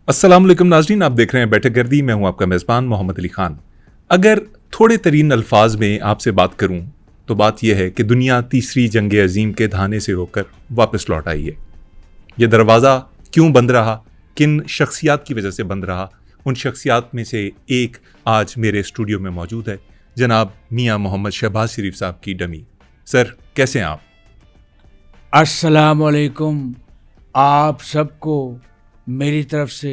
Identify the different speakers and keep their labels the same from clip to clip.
Speaker 1: अस्सलाम वालेकुम नाज़रीन, आप देख रहे हैं बैठक गर्दी। मैं हूं आपका मेज़बान मोहम्मद अली ख़ान। अगर थोड़े तरीन अल्फाज में आपसे बात करूं तो बात यह है कि दुनिया तीसरी जंग अज़ीम के धाने से होकर वापस लौट आई है। यह दरवाज़ा क्यों बंद रहा, किन शख्सियात की वजह से बंद रहा, उन शख्सियात में से एक आज मेरे स्टूडियो में मौजूद है, जनाब मियाँ मोहम्मद शहबाज शरीफ साहब की डमी। सर, कैसे हैं आप?
Speaker 2: अस्सलाम वालेकुम। आप सबको मेरी तरफ से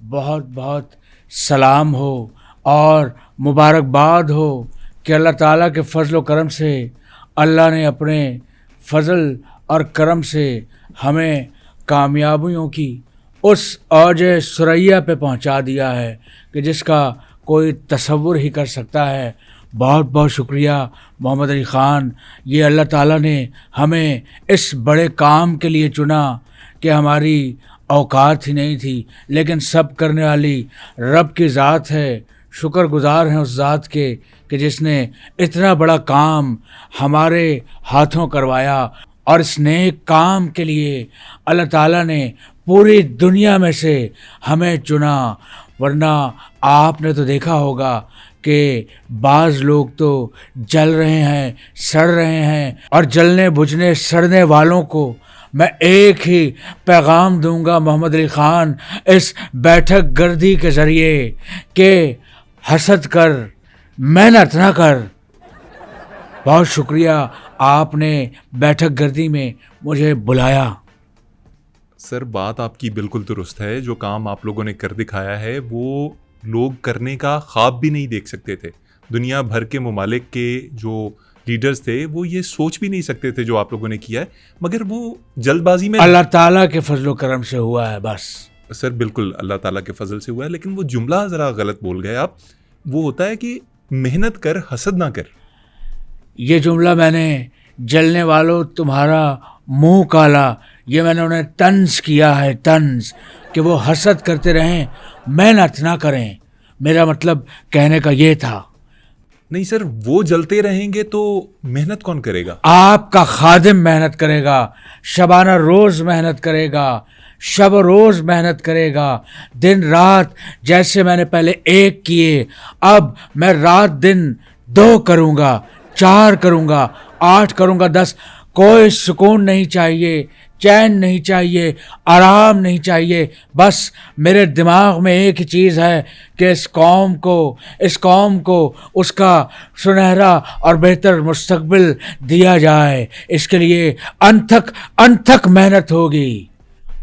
Speaker 2: बहुत बहुत सलाम हो और मुबारकबाद हो कि अल्लाह ताला के फ़ज़ल व करम से अल्लाह ने अपने फ़ज़ल और करम से हमें कामयाबियों की उस औज सुरैया पे पहुंचा दिया है कि जिसका कोई तसव्वुर ही कर सकता है। बहुत बहुत शुक्रिया मोहम्मद अली ख़ान। ये अल्लाह ताला ने हमें इस बड़े काम के लिए चुना कि हमारी औकात ही नहीं थी, लेकिन सब करने वाली रब की ज़ात है। शुक्रगुज़ार हैं उस ज़ात के कि जिसने इतना बड़ा काम हमारे हाथों करवाया, और इस नेक काम के लिए अल्लाह ताला ने पूरी दुनिया में से हमें चुना। वरना आपने तो देखा होगा कि बाज़ लोग तो जल रहे हैं, सड़ रहे हैं, और जलने बुझने सड़ने वालों को मैं एक ही पैगाम दूंगा मोहम्मद अली ख़ान इस बैठक गर्दी के ज़रिए कि हसद कर, मेहनत ना कर। बहुत शुक्रिया आपने बैठक गर्दी में मुझे बुलाया।
Speaker 1: सर, बात आपकी बिल्कुल दुरुस्त है। जो काम आप लोगों ने कर दिखाया है वो लोग करने का ख्वाब भी नहीं देख सकते थे। दुनिया भर के ममालिक के जो लीडर्स थे वो ये सोच भी नहीं सकते थे जो आप लोगों ने किया है, मगर वो जल्दबाजी में
Speaker 2: अल्लाह ताला के फजल करम से हुआ है बस।
Speaker 1: सर, बिल्कुल अल्लाह ताला के फजल से हुआ है, लेकिन वो जुमला ज़रा गलत बोल गए आप। वो होता है कि मेहनत कर, हसद ना कर।
Speaker 2: ये जुमला मैंने जलने वालों तुम्हारा मुंह काला, ये मैंने उन्हें तंज किया है, तंज, कि वो हसद करते रहें, मेहनत ना करें। मेरा मतलब कहने का ये था।
Speaker 1: नहीं सर, वो जलते रहेंगे तो मेहनत कौन करेगा?
Speaker 2: आपका खादिम मेहनत करेगा, शबाना रोज़ मेहनत करेगा, शब रोज़ मेहनत करेगा, दिन रात। जैसे मैंने पहले एक किए, अब मैं रात दिन 2 करूँगा, 4 करूँगा, 8 करूँगा, 10। कोई सुकून नहीं चाहिए, चैन नहीं चाहिए, आराम नहीं चाहिए। बस मेरे दिमाग में एक ही चीज़ है कि इस कौम को उसका सुनहरा और बेहतर मुस्तकबिल दिया जाए। इसके लिए अनथक मेहनत होगी।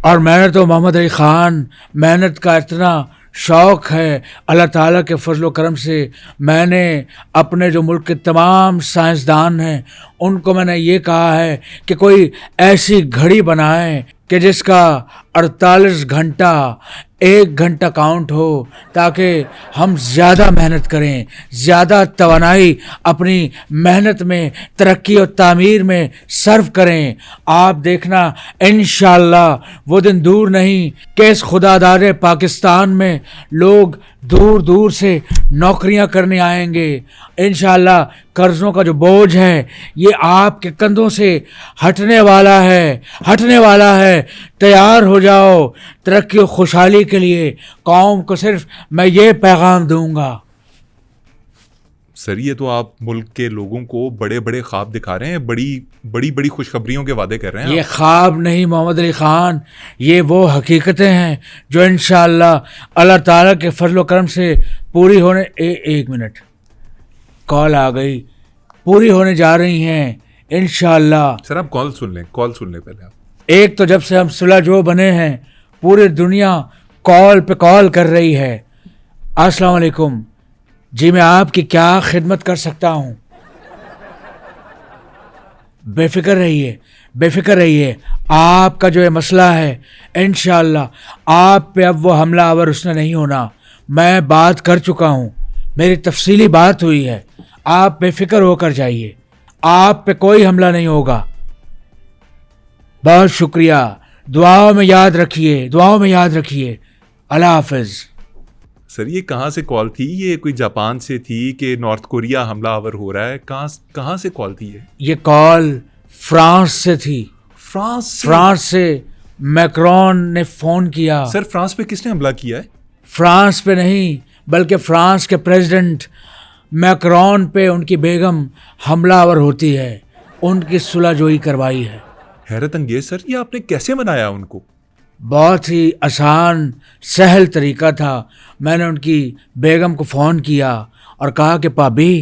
Speaker 2: और मैंने तो मोहम्मद अली ख़ान, मेहनत का इतना शौक़ है अल्लाह ताला के फजल व करम से। मैंने अपने जो मुल्क के तमाम साइंसदान हैं उनको मैंने ये कहा है कि कोई ऐसी घड़ी बनाएं कि जिसका 48 घंटा 1 घंटा काउंट हो, ताकि हम ज़्यादा मेहनत करें, ज़्यादा तवानाई अपनी मेहनत में, तरक्की और तामीर में सर्व करें। आप देखना इंशाअल्लाह वो दिन दूर नहीं कि इस खुदादार पाकिस्तान में लोग दूर दूर से नौकरियां करने आएंगे। इंशाअल्लाह कर्ज़ों का जो बोझ है ये आपके कंधों से हटने वाला है। तैयार हो जाओ तरक्की और खुशहाली के लिए। कौम को सिर्फ मैं ये पैगाम दूंगा।
Speaker 1: सर, ये तो आप मुल्क के लोगों को बड़े बड़े ख्वाब दिखा रहे हैं, बड़ी खुशखबरियों के वादे कर रहे हैं।
Speaker 2: ये ख्वाब नहीं मोहम्मद अली ख़ान, ये वो हकीकतें हैं जो इंशाअल्लाह अल्लाह ताला के फजल व करम से पूरी होने एक मिनट, कॉल आ गई, पूरी होने जा रही हैं इंशाअल्लाह।
Speaker 1: सर, आप कॉल सुन लें पहले आप।
Speaker 2: एक तो जब से हम सुलह बने हैं पूरी दुनिया कॉल पे कॉल कर रही है। अस्सलाम वालेकुम जी, मैं आपकी क्या खिदमत कर सकता हूँ? बेफिक्र रहिए। आपका जो ये मसला है इंशाअल्लाह आप पे अब वो हमला आवर उसने नहीं होना। मैं बात कर चुका हूँ, मेरी तफसीली बात हुई है। आप बेफिक्र होकर जाइए, आप पे कोई हमला नहीं होगा। बहुत शुक्रिया। दुआओं में याद रखिए। अल्लाह हाफिज़।
Speaker 1: सर, ये कहाँ से कॉल थी? ये कोई जापान से थी कि नॉर्थ कोरिया हमला आवर हो रहा है? कहाँ से कॉल थी ये?
Speaker 2: कॉल फ्रांस से थी।
Speaker 1: फ्रांस से
Speaker 2: मैक्रोन ने फ़ोन किया।
Speaker 1: सर फ्रांस पे किसने हमला किया है?
Speaker 2: फ्रांस पे नहीं, बल्कि फ्रांस के प्रेसिडेंट मैक्रोन पे उनकी बेगम हमलावर होती है, उनकी सुलहजोई करवाई है।
Speaker 1: हैरत अंगेज सर, ये आपने कैसे मनाया उनको?
Speaker 2: बहुत ही आसान सहल तरीका था। मैंने उनकी बेगम को फ़ोन किया और कहा कि भाभी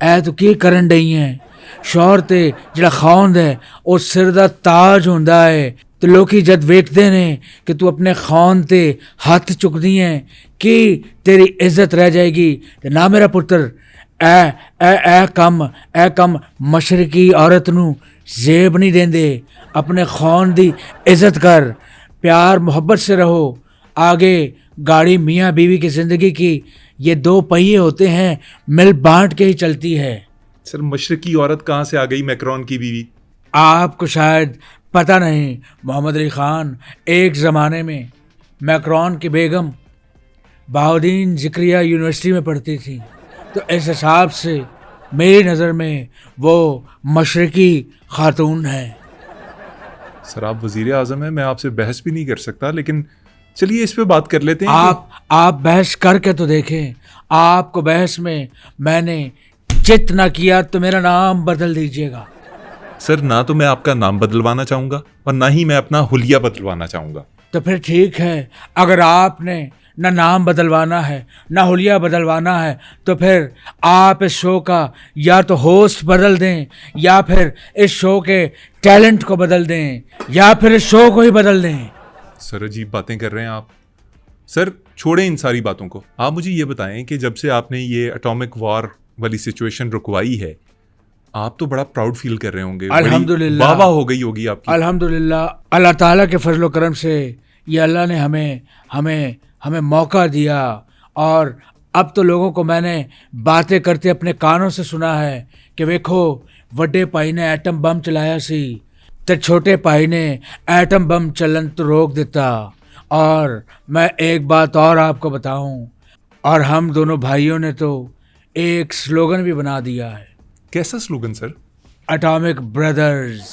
Speaker 2: ऐ तू की करन डई है? शौहर ते जिहड़ा खाउंद है ਉਹ सिर दा ताज ਹੁੰਦਾ है ਤੇ ਲੋਕੀ ਜਦ ਵੇਖਦੇ ਨੇ ਕਿ ਤੂੰ ਆਪਣੇ ਖਾਨ ਤੇ ਹੱਥ ਚੁੱਕਦੀ ਹੈ ਕਿ ਤੇਰੀ ਇੱਜ਼ਤ ਰਹਿ ਜਾਏਗੀ। ਤੇ ਨਾ ਮੇਰਾ ਪੁੱਤਰ, ਇਹ ਕੰਮ ਮਸ਼ਰਕੀ ਔਰਤ ਨੂੰ ਜ਼ੇਬ नहीं देंदे। अपने खान दी इज्जत कर, प्यार मोहब्बत से रहो। आगे गाड़ी मियाँ बीवी की ज़िंदगी की ये दो पहिए होते हैं, मिल बांट के ही चलती है।
Speaker 1: सर मशरकी औरत कहाँ से आ गई मैक्रोन की बीवी?
Speaker 2: आपको शायद पता नहीं मोहम्मद अली ख़ान, एक ज़माने में मैक्रोन की बेगम बहाउद्दीन ज़िक्रिया यूनिवर्सिटी में पढ़ती थी, तो इस हिसाब से मेरी नज़र में वो मशरकी खातून है।
Speaker 1: सर आप वजीर आज़म हैं, मैं आपसे बहस भी नहीं कर सकता, लेकिन चलिए इस पे बात कर लेते हैं।
Speaker 2: आप बहस करके तो देखें। आपको बहस में मैंने चित ना किया तो मेरा नाम बदल दीजिएगा।
Speaker 1: सर ना तो मैं आपका नाम बदलवाना चाहूँगा और ना ही मैं अपना हुलिया बदलवाना चाहूँगा।
Speaker 2: तो फिर ठीक है, अगर आपने ना नाम बदलवाना है ना हुलिया बदलवाना है तो फिर आप इस शो का या तो होस्ट बदल दें, या फिर इस शो के टैलेंट को बदल दें, या फिर इस शो को ही बदल दें।
Speaker 1: सर अजीब बातें कर रहे हैं आप। सर छोड़ें इन सारी बातों को, आप मुझे ये बताएं कि जब से आपने ये एटॉमिक वॉर वाली सिचुएशन रुकवाई है, आप तो बड़ा प्राउड फील कर रहे होंगे।
Speaker 2: अल्हम्दुलिल्लाह,
Speaker 1: वाह हो गई होगी आपकी।
Speaker 2: अल्हम्दुलिल्लाह, अल्लाह ताला के फजल करम से ये अल्लाह ने हमें मौका दिया। और अब तो लोगों को मैंने बातें करते अपने कानों से सुना है कि देखो वड्डे भाई ने एटम बम चलाया सी ते छोटे भाई ने एटम बम चलन तो रोक देता। और मैं एक बात और आपको बताऊं, और हम दोनों भाइयों ने तो एक स्लोगन भी बना दिया है।
Speaker 1: कैसा स्लोगन सर?
Speaker 2: Atomic brothers.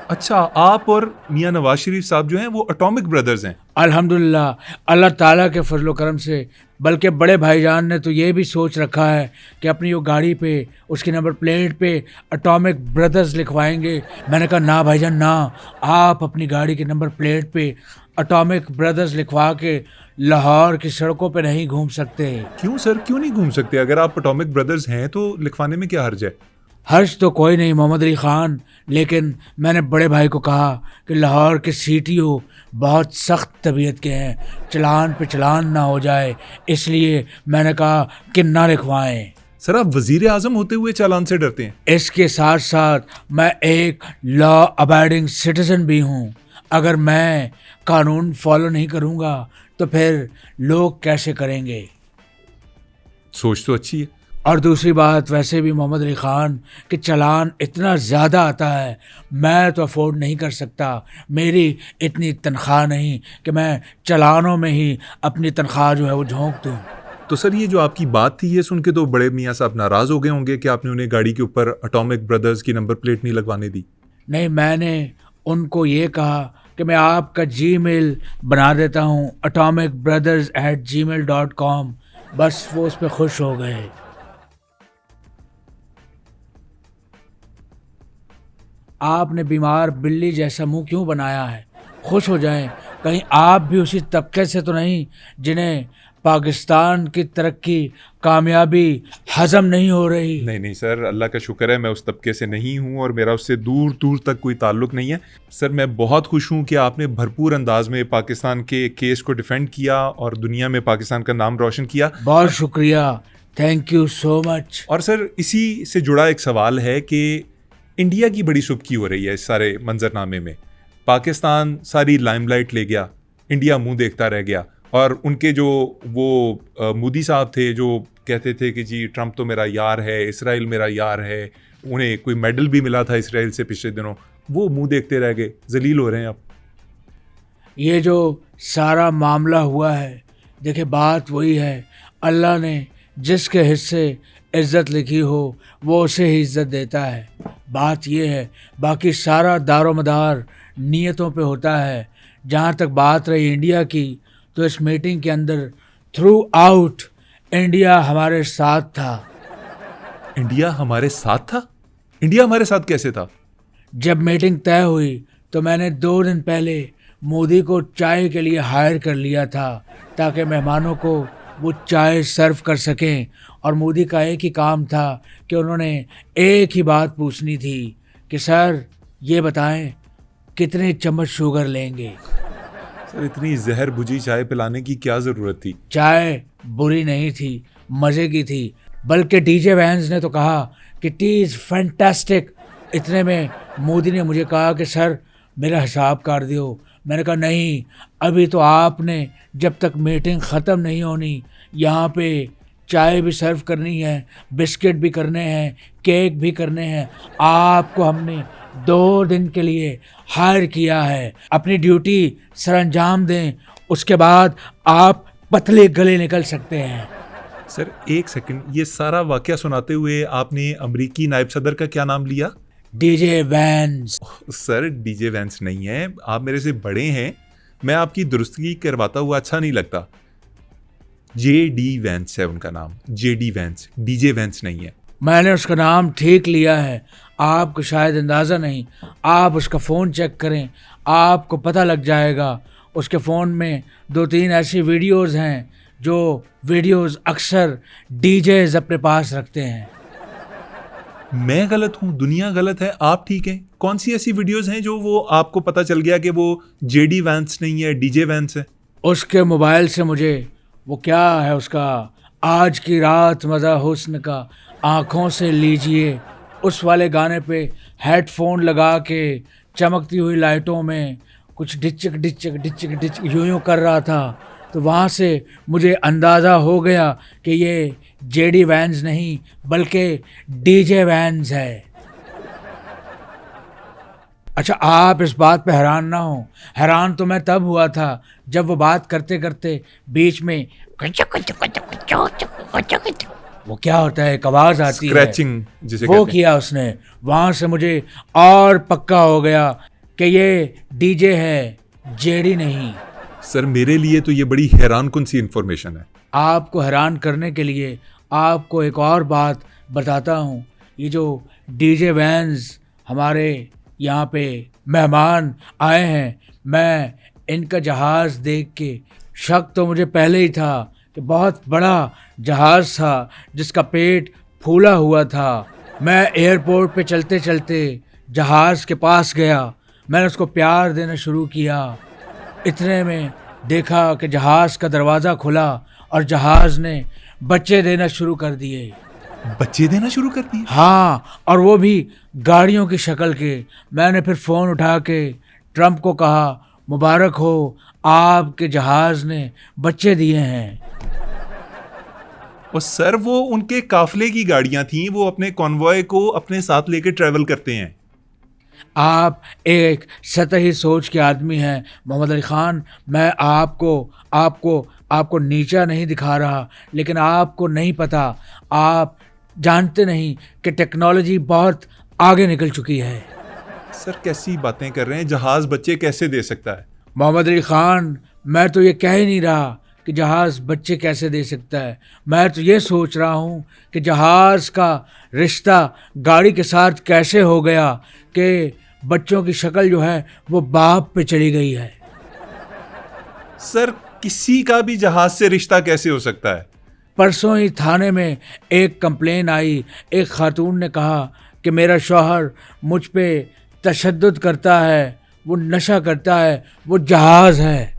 Speaker 1: अच्छा, आप और मियां नवाज शरीफ साहब जो हैं वो एटॉमिक ब्रदर्स हैं?
Speaker 2: अल्हम्दुलिल्लाह, अल्लाह ताला के फजलो करम से। बल्कि बड़े भाईजान ने तो ये भी सोच रखा है कि अपनी वो गाड़ी पे, उसकी नंबर प्लेट पे एटॉमिक ब्रदर्स लिखवाएंगे। मैंने कहा ना भाईजान ना, आप अपनी गाड़ी की नंबर प्लेट पे एटॉमिक ब्रदर्स लिखवा के लाहौर की सड़कों पे नहीं घूम सकते।
Speaker 1: क्यों सर, क्यों नहीं घूम सकते? अगर आप एटॉमिक ब्रदर्स हैं तो लिखवाने में क्या हर्ज है?
Speaker 2: हर्ष तो कोई नहीं मोहम्मद अली ख़ान, लेकिन मैंने बड़े भाई को कहा कि लाहौर के सीटीओ बहुत सख्त तबीयत के हैं, चलान पे चलान ना हो जाए, इसलिए मैंने कहा कि ना लिखवाएं।
Speaker 1: सर आप वजीर आज़म होते हुए चालान से डरते हैं?
Speaker 2: इसके साथ साथ मैं एक लॉ अबाइडिंग सिटीज़न भी हूँ। अगर मैं कानून फॉलो नहीं करूँगा तो फिर लोग कैसे करेंगे?
Speaker 1: सोच तो अच्छी है।
Speaker 2: और दूसरी बात, वैसे भी मोहम्मद अली ख़ान कि चालान इतना ज़्यादा आता है, मैं तो अफोर्ड नहीं कर सकता। मेरी इतनी तनख्वाह नहीं कि मैं चालानों में ही अपनी तनख्वाह जो है वो झोंक दूँ।
Speaker 1: तो सर ये जो आपकी बात थी, ये सुन के तो बड़े मियाँ साहब नाराज़ हो गए होंगे कि आपने उन्हें गाड़ी के ऊपर एटॉमिक ब्रदर्स की नंबर प्लेट नहीं लगवाने दी।
Speaker 2: नहीं, मैंने उनको ये कहा कि मैं आपका जीमेल बना देता हूँ atomic brothers@gmail.com, बस वो उस पर खुश हो गए। आपने बीमार बिल्ली जैसा मुंह क्यों बनाया है? खुश हो जाएं, कहीं आप भी उसी तबके से तो नहीं जिन्हें पाकिस्तान की तरक्की कामयाबी हजम नहीं हो रही।
Speaker 1: नहीं नहीं सर, अल्लाह का शुक्र है मैं उस तबके से नहीं हूँ और मेरा उससे दूर दूर तक कोई ताल्लुक़ नहीं है। सर मैं बहुत खुश हूँ कि आपने भरपूर अंदाज में पाकिस्तान के केस को डिफेंड किया और दुनिया में पाकिस्तान का नाम रोशन किया।
Speaker 2: बहुत शुक्रिया, थैंक यू सो मच।
Speaker 1: और सर इसी से जुड़ा एक सवाल है कि इंडिया की बड़ी सुबकी हो रही है इस सारे मंजरनामे में। पाकिस्तान सारी लाइमलाइट ले गया, इंडिया मुंह देखता रह गया। और उनके जो वो मोदी साहब थे जो कहते थे कि जी ट्रंप तो मेरा यार है, इसराइल मेरा यार है, उन्हें कोई मेडल भी मिला था इसराइल से पिछले दिनों, वो मुंह देखते रह गए, जलील हो रहे हैं अब।
Speaker 2: ये जो सारा मामला हुआ है, देखिए बात वही है, अल्लाह ने जिसके हिस्से इज़्ज़त लिखी हो वो उसे ही इज़्ज़त देता है। बात ये है, बाकी सारा दारोमदार नीयतों पे होता है। जहाँ तक बात रही इंडिया की, तो इस मीटिंग के अंदर थ्रू आउट इंडिया हमारे साथ था।
Speaker 1: इंडिया हमारे साथ था? इंडिया हमारे साथ कैसे था?
Speaker 2: जब मीटिंग तय हुई तो मैंने 2 दिन पहले मोदी को चाय के लिए हायर कर लिया था, ताकि मेहमानों को वो चाय सर्व कर सकें। और मोदी का एक ही काम था कि उन्होंने एक ही बात पूछनी थी कि सर ये बताएं कितने चम्मच शुगर लेंगे।
Speaker 1: सर इतनी जहर बुझी चाय पिलाने की क्या ज़रूरत थी?
Speaker 2: चाय बुरी नहीं थी, मज़े की थी। बल्कि डीजे वैंस ने तो कहा कि टी इज़ फैंटास्टिक। इतने में मोदी ने मुझे कहा कि सर मेरा हिसाब काट दियो। मैंने कहा नहीं, अभी तो आपने जब तक मीटिंग ख़त्म नहीं होनी यहाँ पे चाय भी सर्व करनी है, बिस्किट भी करने हैं, केक भी करने हैं। आपको हमने 2 दिन के लिए हायर किया है, अपनी ड्यूटी सरअंजाम दें, उसके बाद आप पतले गले निकल सकते हैं।
Speaker 1: सर एक सेकंड, ये सारा वाकया सुनाते हुए आपने अमेरिकी नायब सदर का क्या नाम लिया?
Speaker 2: DJ Vance.
Speaker 1: Sir DJ Vance नहीं है, आप मेरे से बड़े हैं, मैं आपकी दुरुस्तगी करवाता हुआ अच्छा नहीं लगता। JD वैंस है उनका नाम, JD वैंस, डीजे वैंस नहीं है।
Speaker 2: मैंने उसका नाम ठीक लिया है, आपको शायद अंदाज़ा नहीं। आप उसका फ़ोन चेक करें, आपको पता लग जाएगा। उसके फ़ोन में 2-3 ऐसी वीडियोज़ हैं जो वीडियोज़ अक्सर डीजेज़ अपने पास रखते हैं।
Speaker 1: मैं गलत हूँ, दुनिया गलत है, आप ठीक हैं? कौन सी ऐसी वीडियोस हैं जो वो आपको पता चल गया कि वो JD वैंस नहीं है, डीजे वैंस है?
Speaker 2: उसके मोबाइल से मुझे वो क्या है उसका, आज की रात मज़ा हुस्न का आँखों से लीजिए, उस वाले गाने पे हेडफोन लगा के चमकती हुई लाइटों में कुछ डिचक डिचक डिचक डिचक यूं कर रहा था। तो वहाँ से मुझे अंदाज़ा हो गया कि ये JD वैंस नहीं बल्कि डीजे वैंस है। अच्छा, आप इस बात पे हैरान ना हो। हैरान तो मैं तब हुआ था जब वो बात करते करते बीच में वो क्या होता है, एक आवाज़ आती है,
Speaker 1: स्क्रैचिंग जिसे
Speaker 2: वो
Speaker 1: कहते हैं।
Speaker 2: किया उसने। वहाँ से मुझे और पक्का हो गया कि ये डीजे है, JD नहीं।
Speaker 1: सर मेरे लिए तो ये बड़ी हैरान कुन सी इन्फॉर्मेशन है।
Speaker 2: आपको हैरान करने के लिए आपको एक और बात बताता हूँ। ये जो डीजे वैंस हमारे यहाँ पे मेहमान आए हैं, मैं इनका जहाज़ देख के, शक तो मुझे पहले ही था कि बहुत बड़ा जहाज़ था जिसका पेट फूला हुआ था। मैं एयरपोर्ट पे चलते चलते जहाज़ के पास गया, मैंने उसको प्यार देना शुरू किया। इतने में देखा कि जहाज़ का दरवाज़ा खुला और जहाज़ ने बच्चे देना शुरू कर दिए।
Speaker 1: बच्चे देना शुरू कर दिए?
Speaker 2: हाँ, और वो भी गाड़ियों की शक्ल के। मैंने फिर फ़ोन उठा के ट्रंप को कहा, मुबारक हो, आपके जहाज़ ने बच्चे दिए हैं।
Speaker 1: और सर वो उनके काफले की गाड़ियां थीं, वो अपने कॉन्वॉय को अपने साथ लेके ट्रैवल करते हैं।
Speaker 2: आप एक सतही सोच के आदमी हैं मोहम्मद अली ख़ान। मैं आपको नीचा नहीं दिखा रहा, लेकिन आपको नहीं पता, आप जानते नहीं कि टेक्नोलॉजी बहुत आगे निकल चुकी है।
Speaker 1: सर कैसी बातें कर रहे हैं, जहाज बच्चे कैसे दे सकता है?
Speaker 2: मोहम्मद अली ख़ान, मैं तो ये कह ही नहीं रहा कि जहाज़ बच्चे कैसे दे सकता है। मैं तो ये सोच रहा हूँ कि जहाज़ का रिश्ता गाड़ी के साथ कैसे हो गया कि बच्चों की शक्ल जो है वो बाप पे चली गई है।
Speaker 1: सर किसी का भी जहाज से रिश्ता कैसे हो सकता है?
Speaker 2: परसों ही थाने में एक कंप्लेन आई। एक खातून ने कहा कि मेरा शौहर मुझ पे तशद्दुद करता है, वो नशा करता है, वो जहाज़ है।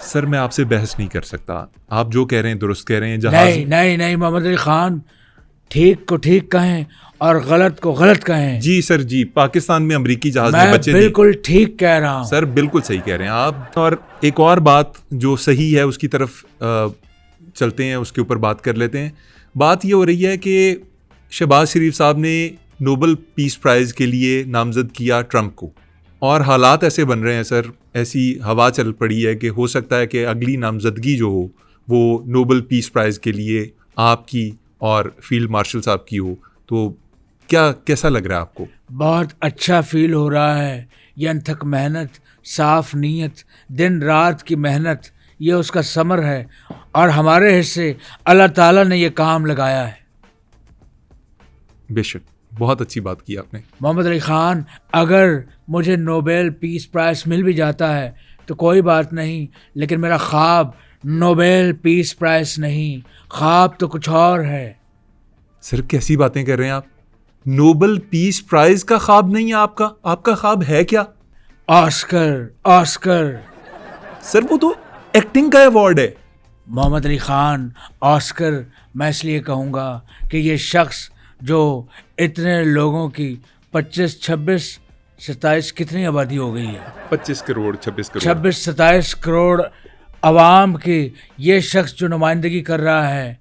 Speaker 1: सर मैं आपसे बहस नहीं कर सकता, आप जो कह रहे हैं दुरुस्त कह रहे हैं। जहाज
Speaker 2: नहीं नहीं नहीं मोहम्मद अली ख़ान, ठीक को ठीक कहें और गलत को गलत कहें।
Speaker 1: जी सर जी, पाकिस्तान में अमेरिकी जहाज
Speaker 2: मैं
Speaker 1: में बच्चे
Speaker 2: बिल्कुल ठीक कह रहा हूँ।
Speaker 1: सर बिल्कुल सही कह रहे हैं आप। और एक और बात जो सही है उसकी तरफ चलते हैं, उसके ऊपर बात कर लेते हैं। बात ये हो रही है कि शहबाज शरीफ साहब ने नोबेल पीस प्राइज़ के लिए नामज़द किया ट्रंप को, और हालात ऐसे बन रहे हैं सर, ऐसी हवा चल पड़ी है कि हो सकता है कि अगली नामज़दगी जो हो वो नोबेल पीस प्राइज़ के लिए आपकी और फील्ड मार्शल साहब की हो। तो क्या कैसा लग रहा है आपको?
Speaker 2: बहुत अच्छा फील हो रहा है ये अनथक मेहनत, साफ नीयत, दिन रात की मेहनत, ये उसका समर है और हमारे हिस्से अल्लाह ताला ने ये काम लगाया है।
Speaker 1: बेशक, बहुत अच्छी बात की आपने।
Speaker 2: मोहम्मद अली ख़ान, अगर मुझे नोबेल पीस प्राइज़ मिल भी जाता है तो कोई बात नहीं, लेकिन मेरा ख्वाब नोबेल पीस प्राइज़ नहीं, ख्वाब तो कुछ और है।
Speaker 1: सर कैसी बातें कर रहे हैं आप? नोबेल पीस प्राइज का ख्वाब नहीं है आपका? आपका ख्वाब है क्या?
Speaker 2: Oscar, Oscar.
Speaker 1: सर वो तो एक्टिंग का अवार्ड है।
Speaker 2: मोहम्मद अली ख़ान, ऑस्कर मैं इसलिए कहूँगा कि ये शख्स जो इतने लोगों की 25, 26, 27 कितनी आबादी हो गई है,
Speaker 1: 25 करोड़ 26 करोड़
Speaker 2: 26-27 करोड़ आवाम की ये शख्स जो नुमाइंदगी कर रहा है,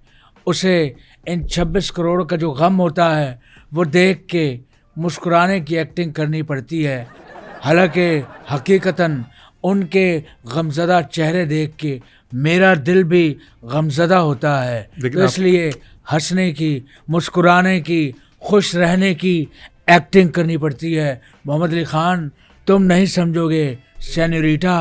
Speaker 2: उसे इन 26 करोड़ का जो गम होता है वो देख के मुस्कुराने की एक्टिंग करनी पड़ती है। हालांकि हकीकतन उनके गमज़दा चेहरे देख के मेरा दिल भी गमज़दा होता है। तो इसलिए हंसने की, मुस्कुराने की, खुश रहने की एक्टिंग करनी पड़ती है। मोहम्मद अली ख़ान, तुम नहीं समझोगे सेनोरिटा।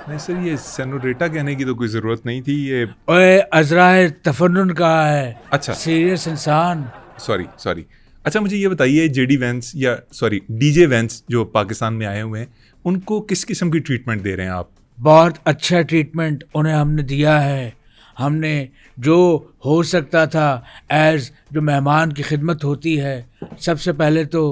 Speaker 1: नहीं सर, ये सेनोरिटा कहने की तो कोई ज़रूरत नहीं थी। ये
Speaker 2: ओए अजराए तफन्नुन कहा है।
Speaker 1: अच्छा,
Speaker 2: सीरियस इंसान।
Speaker 1: सॉरी। अच्छा मुझे ये बताइए, जेडी वैंस या सॉरी डीजे वैंस जो पाकिस्तान में आए हुए हैं, उनको किस किस्म की ट्रीटमेंट दे रहे हैं आप?
Speaker 2: बहुत अच्छा ट्रीटमेंट उन्हें हमने दिया है। हमने जो हो सकता था एज जो मेहमान की खिदमत होती है, सबसे पहले तो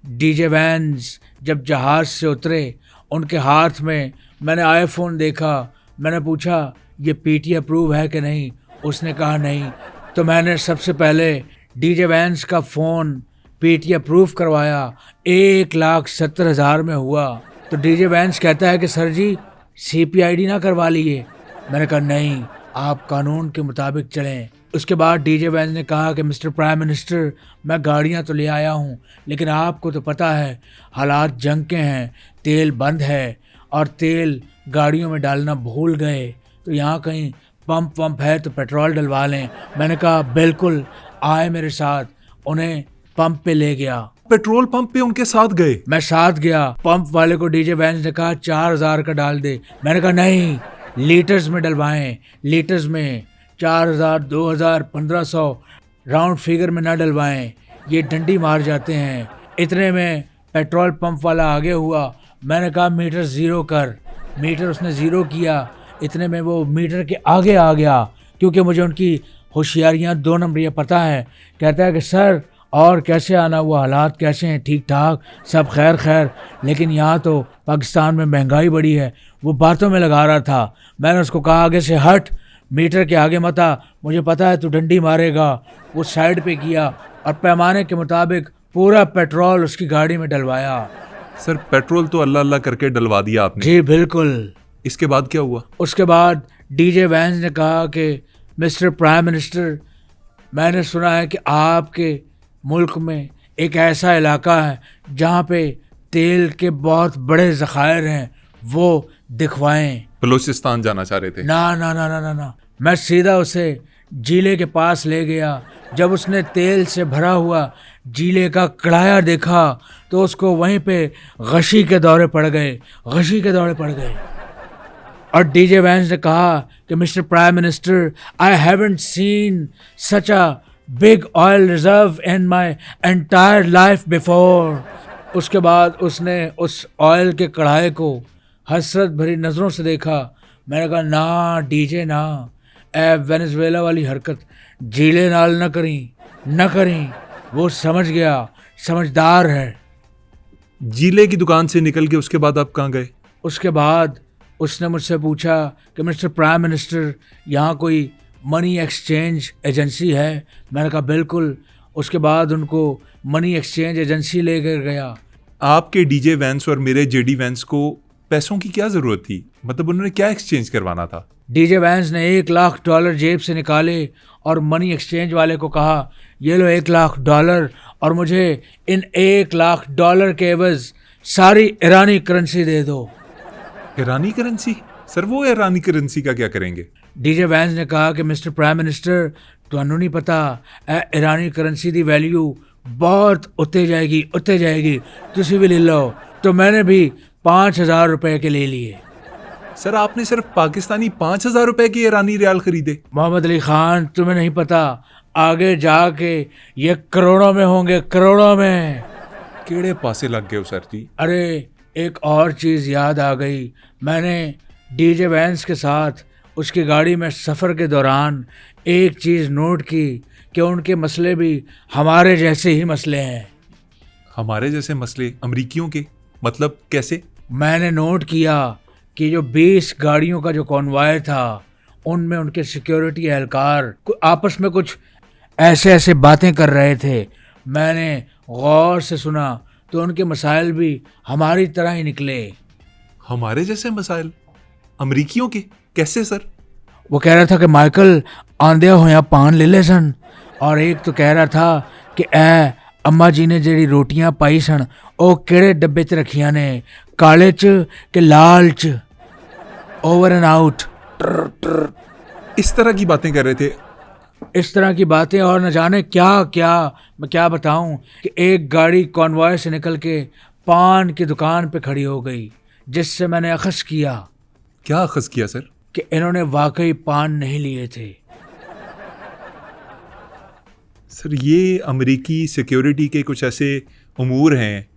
Speaker 2: डीजे वैंस जब जहाज़ से उतरे, उनके हाथ में मैंने आईफोन देखा। मैंने पूछा ये पीटी अप्रूव है कि नहीं, उसने कहा नहीं। तो मैंने सबसे पहले डीजे वैंस का फ़ोन पीटी अप्रूव करवाया, 1,70,000 में हुआ। तो डीजे वैंस कहता है कि सर जी CPID ना करवा लिए। मैंने कहा नहीं, आप कानून के मुताबिक चलें। उसके बाद डीजे वैंस ने कहा कि मिस्टर प्राइम मिनिस्टर, मैं गाड़ियाँ तो ले आया हूँ, लेकिन आपको तो पता है हालात जंग के हैं, तेल बंद है और तेल गाड़ियों में डालना भूल गए, तो यहाँ कहीं पंप है तो पेट्रोल डलवा लें। मैंने कहा बिल्कुल, आए मेरे साथ। उन्हें पंप पे ले गया।
Speaker 1: पेट्रोल पंप पे उनके साथ गए?
Speaker 2: मैं साथ गया। पंप वाले को डीजे वैंस ने कहा 4,000 का डाल दे। मैंने कहा नहीं, लीटर्स में डलवाएं, लीटर्स में 4,000, 2,000, 1,500 राउंड फिगर में ना डलवाएं, ये डंडी मार जाते हैं। इतने में पेट्रोल पंप वाला आगे हुआ। मैंने कहा मीटर ज़ीरो कर। मीटर उसने ज़ीरो किया। इतने में वो मीटर के आगे आ गया, क्योंकि मुझे उनकी होशियारियाँ 2 नंबरियाँ पता है। कहता है कि सर और कैसे आना हुआ, हालात कैसे हैं? ठीक ठाक, सब खैर, लेकिन यहाँ तो पाकिस्तान में महंगाई बढ़ी है। वो बातों में लगा रहा था। मैंने उसको कहा आगे से हट, मीटर के आगे मत आ, मुझे पता है तू डंडी मारेगा। वो साइड पे किया और पैमाने के मुताबिक पूरा पेट्रोल उसकी गाड़ी में डलवाया।
Speaker 1: सर पेट्रोल तो अल्लाह अल्लाह करके डलवा दिया आपने?
Speaker 2: जी बिल्कुल।
Speaker 1: इसके बाद क्या हुआ?
Speaker 2: उसके बाद डीजे वैंस ने कहा कि मिस्टर प्राइम मिनिस्टर, मैंने सुना है कि आपके मुल्क में एक ऐसा इलाका है जहाँ पे तेल के बहुत बड़े ज़खायर हैं, वो दिखवाएं।
Speaker 1: बलूचिस्तान जाना चाह रहे थे?
Speaker 2: ना। मैं सीधा उसे जीले के पास ले गया। जब उसने तेल से भरा हुआ जीले का कड़ाया देखा तो उसको वहीं पे गशी के दौरे पड़ गए। और डीजे वैंस ने कहा कि mister prime minister, I haven't seen such a big oil reserve in my entire life before. उसके बाद उसने उस ऑयल के कढ़ाई को हसरत भरी नज़रों से देखा। मैंने कहा ना डीजे ना, ए वेनेजुएला वाली हरकत जीले नाल न करी। वो समझ गया, समझदार है।
Speaker 1: जीले की दुकान से निकल के उसके बाद आप कहाँ गए?
Speaker 2: उसके बाद उसने मुझसे पूछा कि मिस्टर प्राइम मिनिस्टर, यहाँ कोई मनी एक्सचेंज एजेंसी है? मैंने कहा बिल्कुल। उसके बाद उनको मनी एक्सचेंज एजेंसी ले कर गया।
Speaker 1: आपके डीजे वैंस और मेरे जेडी वैंस को पैसों की क्या ज़रूरत थी? मतलब उन्होंने क्या एक्सचेंज करवाना था?
Speaker 2: डीजे वैंस ने $1,00,000 जेब से निकाले और मनी एक्सचेंज वाले को कहा ये लो $1,00,000 और मुझे इन $1,00,000 के एवज सारी ईरानी करेंसी दे दो।
Speaker 1: ईरानी करेंसी? सर वो ईरानी करेंसी का क्या करेंगे?
Speaker 2: डीजे वैंस ने कहा कि मिस्टर प्राइम मिनिस्टर, ਤੁਹਾਨੂੰ नहीं पता ईरानी करेंसी की वैल्यू बहुत उत्ते जाएगी, तुसी भी ले लो। तो मैंने भी 5,000 रुपए के ले लिए।
Speaker 1: सर आपने सिर्फ पाकिस्तानी 5,000 रुपए के ईरानी रियाल खरीदे?
Speaker 2: मोहम्मद अली खान, तुम्हें नहीं पता, आगे जाके ये करोड़ों में होंगे, करोड़ों में।
Speaker 1: केड़े पासे लग गए हो सर जी?
Speaker 2: अरे एक और चीज़ याद आ गई। मैंने डीजे वैंस के साथ उसकी गाड़ी में सफ़र के दौरान एक चीज़ नोट की कि उनके मसले भी हमारे जैसे ही मसले हैं।
Speaker 1: हमारे जैसे मसले? अमरीकियों के? मतलब कैसे?
Speaker 2: मैंने नोट किया कि जो 20 गाड़ियों का जो कॉन्वॉय था, उनमें उनके सिक्योरिटी एहलकार आपस में कुछ ऐसे ऐसे बातें कर रहे थे। मैंने गौर से सुना तो उनके मसाइल भी हमारी तरह ही निकले।
Speaker 1: हमारे जैसे मसाइल? अमरीकियों के? कैसे सर?
Speaker 2: वो कह रहा था कि माइकल आंदिया होया पान ले ले सन, और एक तो कह रहा था कि ए अम्मा जी ने जेड़ी रोटियां पाई सन ओ केड़े डब्बे च रखियां ने, काले च के लाल च, ओवर एंड आउट।
Speaker 1: इस तरह की बातें कर रहे थे?
Speaker 2: इस तरह की बातें और न जाने क्या क्या। मैं क्या बताऊं कि एक गाड़ी कॉन्वॉय से निकल के पान की दुकान पे खड़ी हो गई, जिससे मैंने अखज़ किया।
Speaker 1: क्या अखज़ किया सर?
Speaker 2: कि इन्होंने वाकई पान नहीं लिए थे।
Speaker 1: सर ये अमेरिकी सिक्योरिटी के कुछ ऐसे उमूर हैं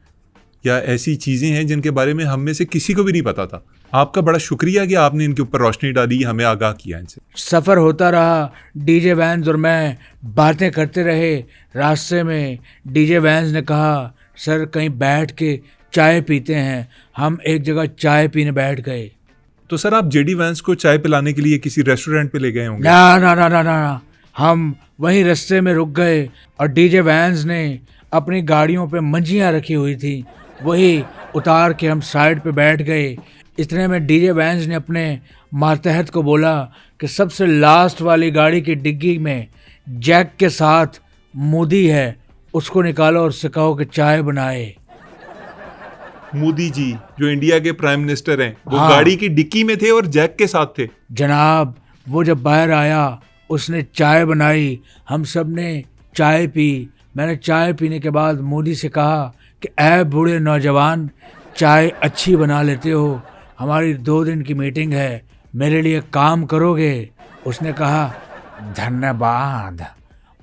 Speaker 1: या ऐसी चीज़ें हैं जिनके बारे में हम में से किसी को भी नहीं पता था। आपका बड़ा शुक्रिया कि आपने इनके ऊपर रोशनी डाली, हमें आगाह किया इनसे।
Speaker 2: सफ़र होता रहा, डीजे वैंस और मैं बातें करते रहे। रास्ते में डीजे वैंस ने कहा, सर कहीं बैठ के चाय पीते हैं। हम एक जगह चाय पीने बैठ गए।
Speaker 1: तो सर आप जेडी वैंस को चाय पिलाने के लिए किसी रेस्टोरेंट पे ले गए होंगे?
Speaker 2: ना ना ना ना ना, हम वहीं रास्ते में रुक गए और डीजे वैंस ने अपनी गाड़ियों पे मंजियाँ रखी हुई थी, वही उतार के हम साइड पे बैठ गए। इतने में डीजे वैंस ने अपने मातहत को बोला कि सबसे लास्ट वाली गाड़ी की डिग्गी में जैक के साथ मोदी है, उसको निकालो और उससे कहो कि चाय बनाए।
Speaker 1: मोदी जी जो इंडिया के प्राइम मिनिस्टर हैं, वो
Speaker 2: हाँ।
Speaker 1: गाड़ी की डिक्की में थे और जैक के साथ थे?
Speaker 2: जनाब, वो जब बाहर आया उसने चाय बनाई, हम सब ने चाय पी। मैंने चाय पीने के बाद मोदी से कहा कि ऐ बूढ़े नौजवान, चाय अच्छी बना लेते हो, हमारी 2 दिन की मीटिंग है, मेरे लिए काम करोगे? उसने कहा धन्यवाद,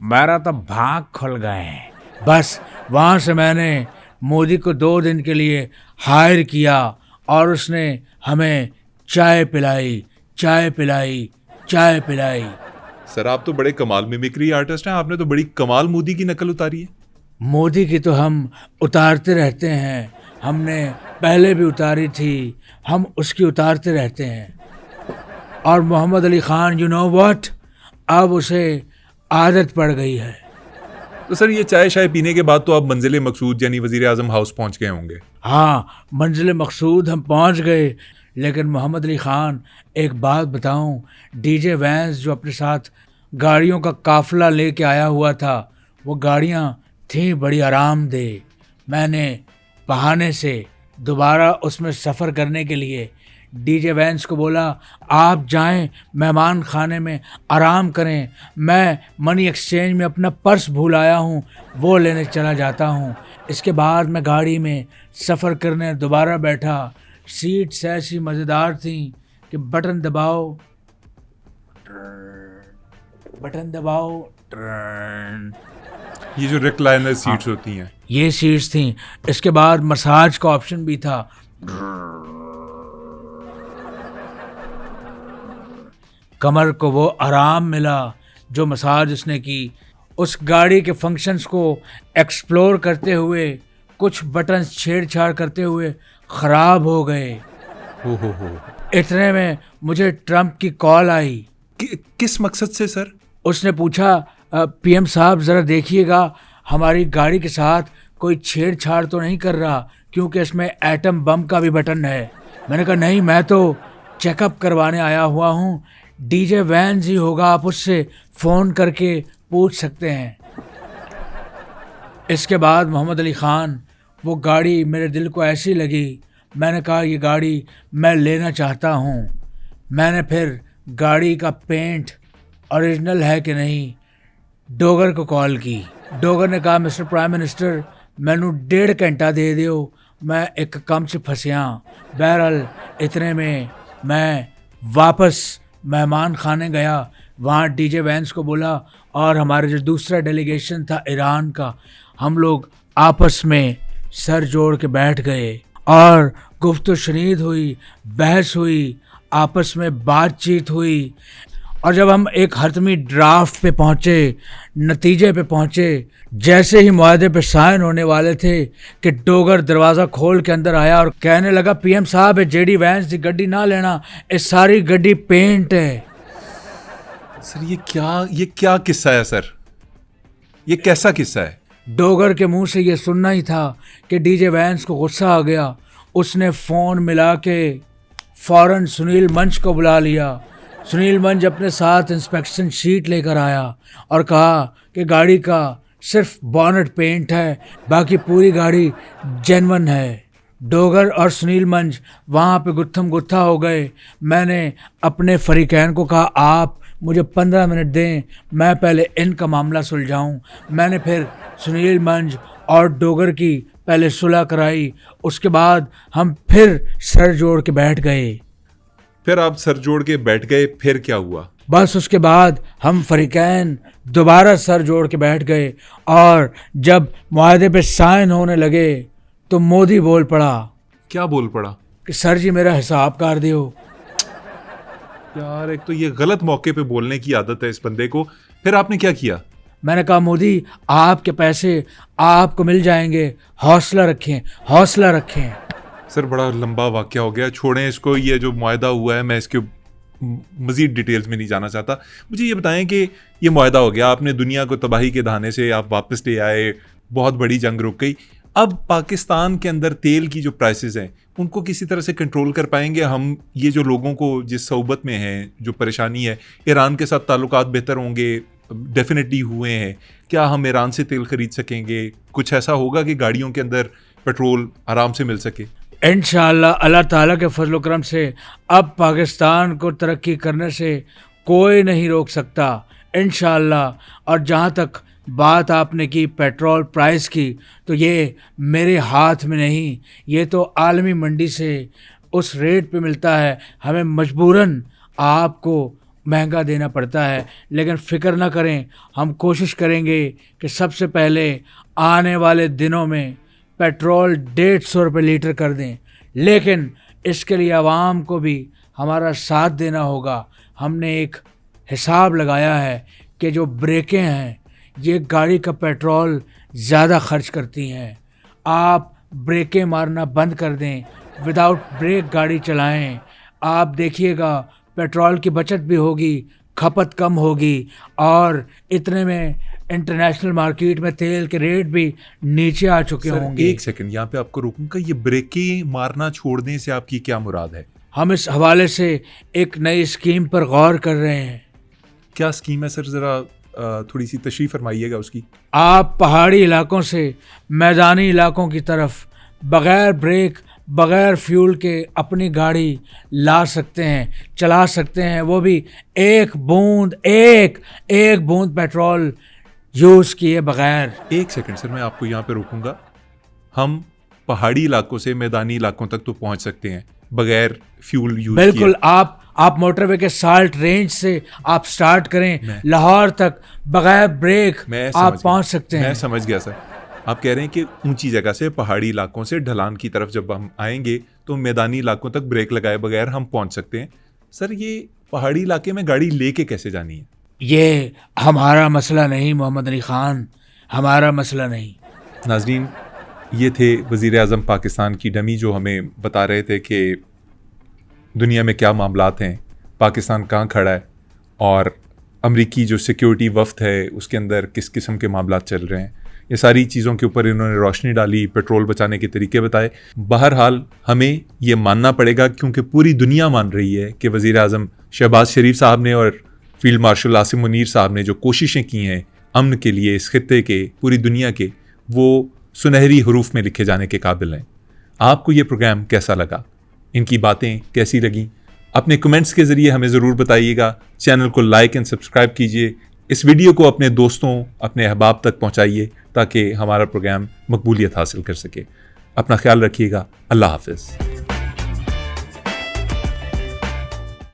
Speaker 2: मेरा तो भाग खुल गए। बस वहाँ से मैंने मोदी को 2 दिन के लिए हायर किया और उसने हमें चाय पिलाई, चाय पिलाई, चाय पिलाई।
Speaker 1: सर आप तो बड़े कमाल मिमिक्री आर्टिस्ट हैं, आपने तो बड़ी कमाल मोदी की नकल उतारी है।
Speaker 2: मोदी की तो हम उतारते रहते हैं, हमने पहले भी उतारी थी, हम उसकी उतारते रहते हैं। और Mohammad Ali Khan, you know what, अब उसे आदत पड़ गई है।
Speaker 1: तो सर ये चाय शाय पीने के बाद तो आप मंजिल मकसूद यानी वजीर आजम हाउस पहुंच गए होंगे?
Speaker 2: हाँ, मंजिल मकसूद हम पहुंच गए। लेकिन मोहम्मद अली ख़ान, एक बात बताऊं, डीजे वैंस जो अपने साथ गाड़ियों का काफ़िला लेके आया हुआ था, वो गाड़ियां थीं बड़ी आरामदेह। मैंने बहाने से दोबारा उसमें सफ़र करने के लिए डीजे वैंस को बोला, आप जाएं मेहमान खाने में आराम करें, मैं मनी एक्सचेंज में अपना पर्स भूल आया हूँ, वो लेने चला जाता हूँ। इसके बाद मैं गाड़ी में सफ़र करने दोबारा बैठा। सीट्स ऐसी मज़ेदार थीं कि बटन दबाओ, बटन दबाओ,
Speaker 1: ये जो रिक्लाइनर सीट्स होती हैं,
Speaker 2: ये सीट्स थीं। इसके बाद मसाज का ऑप्शन भी था। कमर को वो आराम मिला जो मसाज उसने की। उस गाड़ी के फंक्शंस को एक्सप्लोर करते हुए कुछ बटन्स छेड़छाड़ करते हुए ख़राब हो गए।
Speaker 1: हो।
Speaker 2: इतने में मुझे ट्रंप की कॉल आई।
Speaker 1: किस मकसद से सर?
Speaker 2: उसने पूछा, पीएम साहब ज़रा देखिएगा हमारी गाड़ी के साथ कोई छेड़छाड़ तो नहीं कर रहा, क्योंकि इसमें एटम बम का भी बटन है। मैंने कहा नहीं, मैं तो चेकअप करवाने आया हुआ हूँ, डीजे वैंस ही होगा, आप उससे फ़ोन करके पूछ सकते हैं। इसके बाद मोहम्मद अली ख़ान, वो गाड़ी मेरे दिल को ऐसी लगी, मैंने कहा ये गाड़ी मैं लेना चाहता हूँ। मैंने फिर गाड़ी का पेंट ओरिजिनल है कि नहीं डोगर को कॉल की। डोगर ने कहा, मिस्टर प्राइम मिनिस्टर, मैनू 1.5 घंटा दे दियो, मैं एक काम से फंसिया। बहरहाल इतने में मैं वापस मेहमान खाने गया, वहाँ डीजे वैंस को बोला और हमारे जो दूसरा डेलीगेशन था ईरान का, हम लोग आपस में सर जोड़ के बैठ गए और गुफ्तगू शनीद हुई, बहस हुई, आपस में बातचीत हुई। और जब हम एक हतमी ड्राफ्ट पे पहुँचे, नतीजे पे पहुँचे, जैसे ही मुआहदे पे साइन होने वाले थे कि डोगर दरवाज़ा खोल के अंदर आया और कहने लगा, पीएम साहब ये जेडी वैंस की गड्डी ना लेना, ये सारी गड्डी पेंट है।
Speaker 1: सर ये क्या किस्सा है सर? ये कैसा किस्सा है?
Speaker 2: डोगर के मुंह से ये सुनना ही था कि डीजे वैंस को गुस्सा आ गया। उसने फ़ोन मिला के फ़ौरन सुनील मंच को बुला लिया। सुनील मंच अपने साथ इंस्पेक्शन शीट लेकर आया और कहा कि गाड़ी का सिर्फ बॉनेट पेंट है, बाकी पूरी गाड़ी जेन्युइन है। डोगर और सुनील मंच वहाँ पे गुत्थम गुत्था हो गए। मैंने अपने फरीकैन को कहा, आप मुझे 15 मिनट दें, मैं पहले इनका मामला सुलझाऊं। मैंने फिर सुनील मंच और डोगर की पहले सुलह कराई, उसके बाद हम फिर सर जोड़ के बैठ गए।
Speaker 1: फिर आप सर जोड़ के बैठ गए, फिर क्या हुआ?
Speaker 2: बस उसके बाद हम फरीकैन दोबारा सर जोड़ के बैठ गए और जब मुआहदे पे साइन होने लगे तो मोदी बोल पड़ा।
Speaker 1: क्या बोल पड़ा?
Speaker 2: कि सर जी मेरा हिसाब कर दियो।
Speaker 1: यार एक तो ये गलत मौके पे बोलने की आदत है इस बंदे को। फिर आपने क्या किया?
Speaker 2: मैंने कहा, मोदी आपके पैसे आपको मिल जाएंगे, हौसला रखें, हौसला रखें।
Speaker 1: सर बड़ा लंबा वाकया हो गया, छोड़ें इसको। ये जो मुआहदा हुआ है मैं इसके मज़ीद डिटेल्स में नहीं जाना चाहता। मुझे ये बताएं कि ये मुआहदा हो गया, आपने दुनिया को तबाही के धाने से आप वापस ले आए, बहुत बड़ी जंग रुक गई। अब पाकिस्तान के अंदर तेल की जो प्राइसेस हैं उनको किसी तरह से कंट्रोल कर पाएंगे हम? ये जो लोगों को जिस सौबत में है, जो परेशानी है, ईरान के साथ ताल्लुकात बेहतर होंगे, डेफिनेटली हुए हैं, क्या हम ईरान से तेल खरीद सकेंगे? कुछ ऐसा होगा कि गाड़ियों के अंदर पेट्रोल आराम से मिल सके?
Speaker 2: इंशाअल्लाह अल्लाह ताला के फजल करम से अब पाकिस्तान को तरक्की करने से कोई नहीं रोक सकता इंशाअल्लाह। और जहाँ तक बात आपने की पेट्रोल प्राइस की, तो ये मेरे हाथ में नहीं, ये तो आलमी मंडी से उस रेट पे मिलता है, हमें मजबूरन आपको महंगा देना पड़ता है। लेकिन फ़िक्र ना करें, हम कोशिश करेंगे कि सबसे पहले आने वाले दिनों में पेट्रोल 150 रुपये लीटर कर दें। लेकिन इसके लिए आवाम को भी हमारा साथ देना होगा। हमने एक हिसाब लगाया है कि जो ब्रेकें हैं ये गाड़ी का पेट्रोल ज़्यादा खर्च करती हैं। आप ब्रेकें मारना बंद कर दें, विदाउट ब्रेक गाड़ी चलाएं। आप देखिएगा पेट्रोल की बचत भी होगी, खपत कम होगी और इतने में इंटरनेशनल मार्केट में तेल के रेट भी नीचे आ चुके होंगे।
Speaker 1: एक सेकंड यहाँ पे आपको रोकूंगा, ये ब्रेकें मारना छोड़ने से आपकी क्या मुराद है?
Speaker 2: हम इस हवाले से एक नई स्कीम पर गौर कर रहे हैं।
Speaker 1: क्या स्कीम है सर? ज़रा थोड़ी सी तशरीह फरमाइएगा उसकी।
Speaker 2: आप पहाड़ी इलाकों से मैदानी इलाकों की तरफ बग़ैर ब्रेक, बग़ैर फ्यूल के अपनी गाड़ी ला सकते हैं, चला सकते हैं, वो भी एक बूंद पेट्रोल यूज़ किए बग़ैर।
Speaker 1: एक सेकंड सर, मैं आपको यहाँ पे रोकूंगा। हम पहाड़ी इलाकों से मैदानी इलाकों तक तो पहुँच सकते हैं बग़ैर फ्यूल यूज़ किए।
Speaker 2: बिल्कुल, आप मोटरवे के साल्ट रेंज से आप स्टार्ट करें, लाहौर तक बग़ैर ब्रेक आप पहुँच सकते हैं।
Speaker 1: मैं समझ गया सर। आप कह रहे हैं कि ऊंची जगह से, पहाड़ी इलाकों से ढलान की तरफ जब हम आएंगे तो मैदानी इलाकों तक ब्रेक लगाए बगैर हम पहुंच सकते हैं। सर ये पहाड़ी इलाके में गाड़ी लेके कैसे जानी है?
Speaker 2: ये हमारा मसला नहीं मोहम्मद अली ख़ान, हमारा मसला नहीं।
Speaker 1: नाजरीन, ये थे वज़ीर आज़म पाकिस्तान की डमी जो हमें बता रहे थे कि दुनिया में क्या मामलात हैं, पाकिस्तान कहाँ खड़ा है और अमरीकी जो सिक्योरिटी वफ्द है उसके अंदर किस किस्म के मामलात चल रहे हैं। ये सारी चीज़ों के ऊपर इन्होंने रोशनी डाली, पेट्रोल बचाने के तरीके बताए। बहरहाल हमें ये मानना पड़ेगा क्योंकि पूरी दुनिया मान रही है कि वज़ीर आज़म शहबाज शरीफ साहब ने और फील्ड मार्शल आसिम मुनीर साहब ने जो कोशिशें की हैं अमन के लिए इस खित्ते के, पूरी दुनिया के, वो सुनहरी हरूफ में लिखे जाने के काबिल हैं। आपको ये प्रोग्राम कैसा लगा? इनकी बातें कैसी लगी? अपने कमेंट्स के ज़रिए हमें ज़रूर बताइएगा। चैनल को लाइक एंड सब्सक्राइब कीजिए। इस वीडियो को अपने दोस्तों, अपने अहबाब तक पहुंचाइए ताकि हमारा प्रोग्राम मकबूलियत हासिल कर सके। अपना ख्याल रखिएगा। अल्लाह हाफिज़।